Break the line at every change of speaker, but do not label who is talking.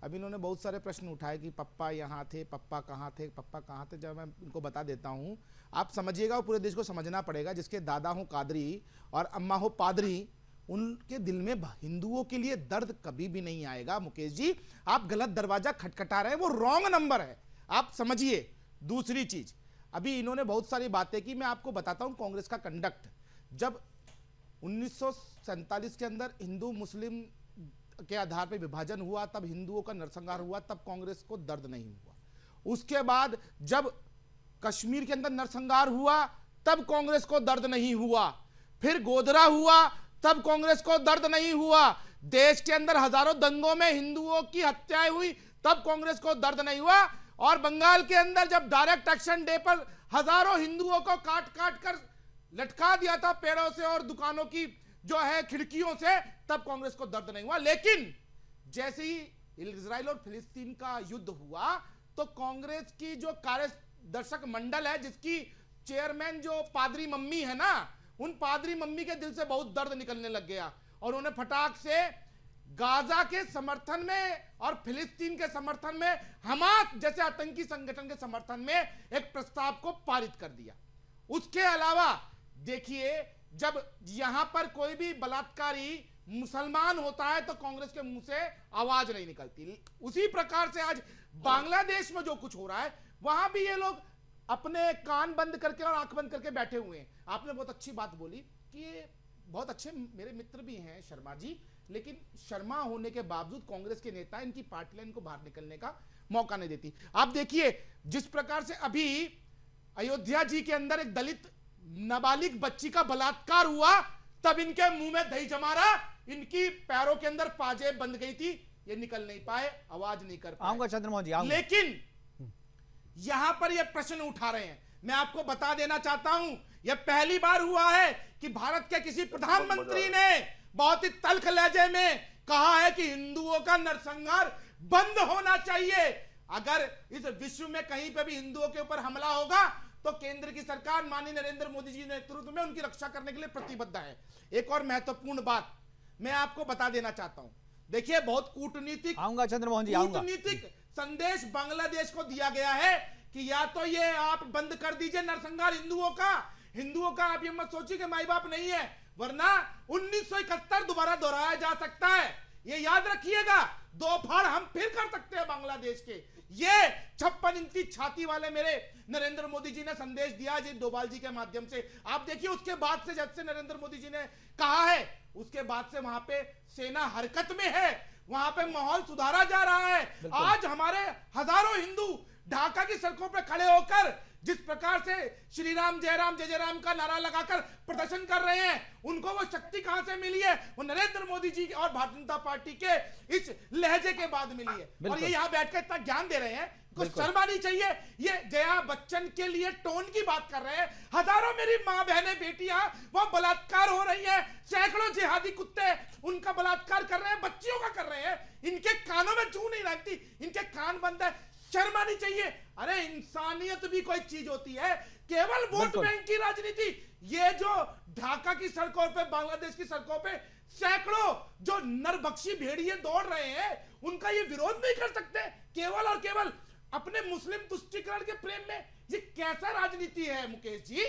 अभी इन्होंने बहुत सारे प्रश्न उठाए कि पप्पा यहाँ थे, पप्पा कहाँ थे, पप्पा कहाँ थे। जब मैं इनको बता देता हूँ, आप समझिएगा और पूरे देश को समझना पड़ेगा, जिसके दादा हो कादरी और अम्मा हो पादरी, उनके दिल में हिंदुओं के लिए दर्द कभी भी नहीं आएगा। मुकेश जी, आप गलत दरवाजा खटखटा रहे हैं, वो रॉन्ग नंबर है, आप समझिए। दूसरी चीज, अभी इन्होंने बहुत सारी बातें की, मैं आपको बताता हूं कांग्रेस का कंडक्ट। जब 1947 के अंदर हिंदू मुस्लिम के आधार पर विभाजन हुआ, तब हिंदुओं का नरसंहार हुआ, तब कांग्रेस को दर्द नहीं हुआ। उसके बाद जब कश्मीर के अंदर नरसंहार हुआ, तब कांग्रेस को दर्द नहीं हुआ। फिर गोधरा हुआ, तब कांग्रेस को दर्द नहीं हुआ। देश के अंदर हजारों दंगों में हिंदुओं की हत्याएं हुई, तब कांग्रेस को दर्द नहीं हुआ। और बंगाल के अंदर जब डायरेक्ट एक्शन डे पर हजारों हिंदुओं को काट काट कर लटका दिया था पेड़ों से और दुकानों की जो है खिड़कियों से, तब कांग्रेस को दर्द नहीं हुआ। लेकिन जैसे ही इजराइल और फिलिस्तीन का युद्ध हुआ, तो कांग्रेस की जो कार्यदर्शक मंडल है, जिसकी चेयरमैन जो पादरी मम्मी है ना, उन पादरी मम्मी के दिल से बहुत दर्द निकलने लग गया और उन्होंने फटाक से गाजा के समर्थन में और फिलिस्तीन के समर्थन में, हमास जैसे आतंकी संगठन के समर्थन में एक प्रस्ताव को पारित कर दिया। उसके अलावा देखिए, जब यहां पर कोई भी बलात्कारी मुसलमान होता है तो कांग्रेस के मुंह से आवाज नहीं निकलती। उसी प्रकार से आज बांग्लादेश में जो कुछ हो रहा है, वहां भी ये लोग अपने कान बंद करके और आंख बंद करके बैठे हुए हैं। आपने बहुत अच्छी बात बोली कि ये बहुत अच्छे मेरे मित्र भी हैं शर्मा जी, लेकिन शर्मा होने के बावजूद कांग्रेस के नेता, इनकी पार्टी इनको बाहर निकलने का मौका नहीं देती। आप देखिए जिस प्रकार से अभी अयोध्या जी के अंदर एक दलित नाबालिग बच्ची का बलात्कार हुआ, तब इनके मुंह में दही जमा रहा, इनकी पैरों के अंदर पाजेब बंद गई थी, ये निकल नहीं पाए, आवाज नहीं कर पाए।
चंद्रमोहन जी,
लेकिन यहां पर ये प्रश्न उठा रहे हैं। मैं आपको बता देना चाहता हूं, यह पहली बार हुआ है कि भारत के किसी प्रधानमंत्री ने बहुत ही तल्ख लहजे में कहा है कि हिंदुओं का नरसंहार बंद होना चाहिए। अगर इस विश्व में कहीं पे भी हिंदुओं के ऊपर हमला होगा, तो केंद्र की सरकार माननीय नरेंद्र मोदी जी नेतृत्व में उनकी रक्षा करने के लिए प्रतिबद्ध है। एक और महत्वपूर्ण बात मैं आपको बता देना चाहता हूं। देखिए, बहुत कूटनीतिक
चंद्रमोहन जी,
कूटनीतिक संदेश बांग्लादेश को दिया गया है कि या तो ये आप बंद कर दीजिए नरसंहार हिंदुओं का आप ये मत सोचिए कि माई बाप नहीं है, वरना 1971 दोबारा दोहराया जा सकता है। ये याद रखिएगा, दो फाड़ हम फिर कर सकते हैं बांग्लादेश के। ये 56 इंची छाती वाले मेरे नरेंद्र मोदी जी ने संदेश दिया जी डोभाल जी के माध्यम से। आप देखिए, उसके बाद से जब से नरेंद्र मोदी जी ने कहा है, उसके बाद से वहां पे सेना हरकत में है, वहां पे माहौल सुधारा जा रहा है। आज हमारे हजारों हिंदू ढाका की सड़कों पर खड़े होकर जिस प्रकार से श्री राम जय राम का नारा लगाकर प्रदर्शन कर रहे हैं, उनको वो शक्ति कहां से मिली है? वो नरेंद्र मोदी जी और भारतीय जनता पार्टी के इस लहजे के बाद मिली है। और ये यहां बैठकर इतना ज्ञान दे रहे हैं, कुछ शर्म आनी चाहिए। ये जया बच्चन के लिए टोन की बात कर रहे हैं। हजारों मेरी मां बहनें बेटियां वो बलात्कार हो रही है, सैकड़ों जिहादी कुत्ते उनका बलात्कार कर रहे हैं, बच्चियों का कर रहे हैं। इनके कानों में जू नहीं लगती, इनके कान बंद है, शर्म आनी चाहिए। अरे इंसानियत भी कोई चीज होती है, केवल वोट बैंक की राजनीति। ये जो ढाका की सड़कों पे, बांग्लादेश की सड़कों पे सैकड़ों जो नरभक्षी भेड़िए दौड़ रहे हैं, उनका ये विरोध नहीं कर सकते केवल और केवल अपने मुस्लिम तुष्टीकरण के प्रेम में। ये कैसा राजनीति है मुकेश जी?